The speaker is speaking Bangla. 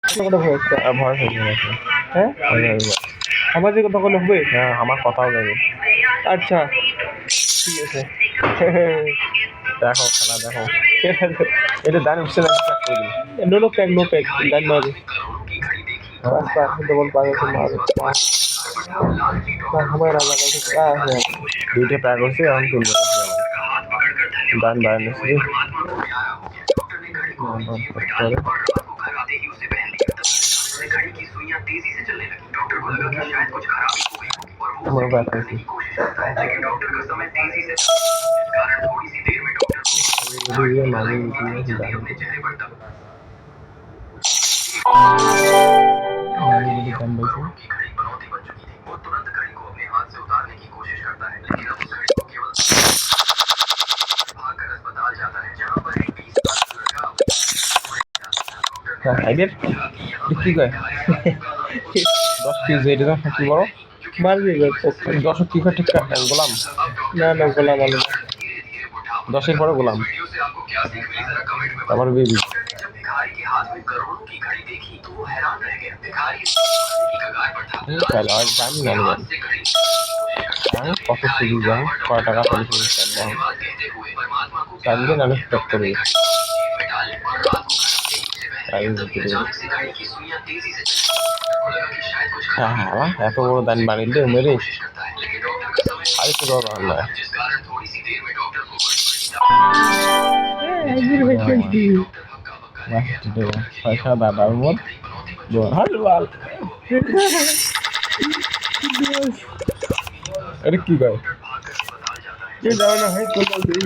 কথা ভয় হচ্ছে। ভয় হয়ে গেছে। হ্যাঁ আমার যে কথা বলে হবে। হ্যাঁ আমার কথাও যাবে। আচ্ছা ঠিক আছে। দেখো খেলা দেখো, এটা দান উঠছে না। नो पैक गान मारे पास पास डबल पास से मारे हमारा लगा तो क्या है দুইটা প্যাক হচ্ছে, এখন তুলবে দান বাইরে নিচ্ছি। আমার ব্যাক হয়েছি কি কয় 10 পিস এটা তো কি বড় मार देगा দর্শক কি কয় ঠিক গোলাম ना गोला मालूम 10-এর পরে গোলাম, তারপর বেবি। কত সিরিজ যাও, কয় টাকা পলিসি চাইলে নাহলে স্টক করবে। হ্যাঁ এত বড় দান বাড়িলে মেরে আরেকটু দরকার নয়। পয়সা দাদার মত এটা কি কয় ये जाना है तो बोल दे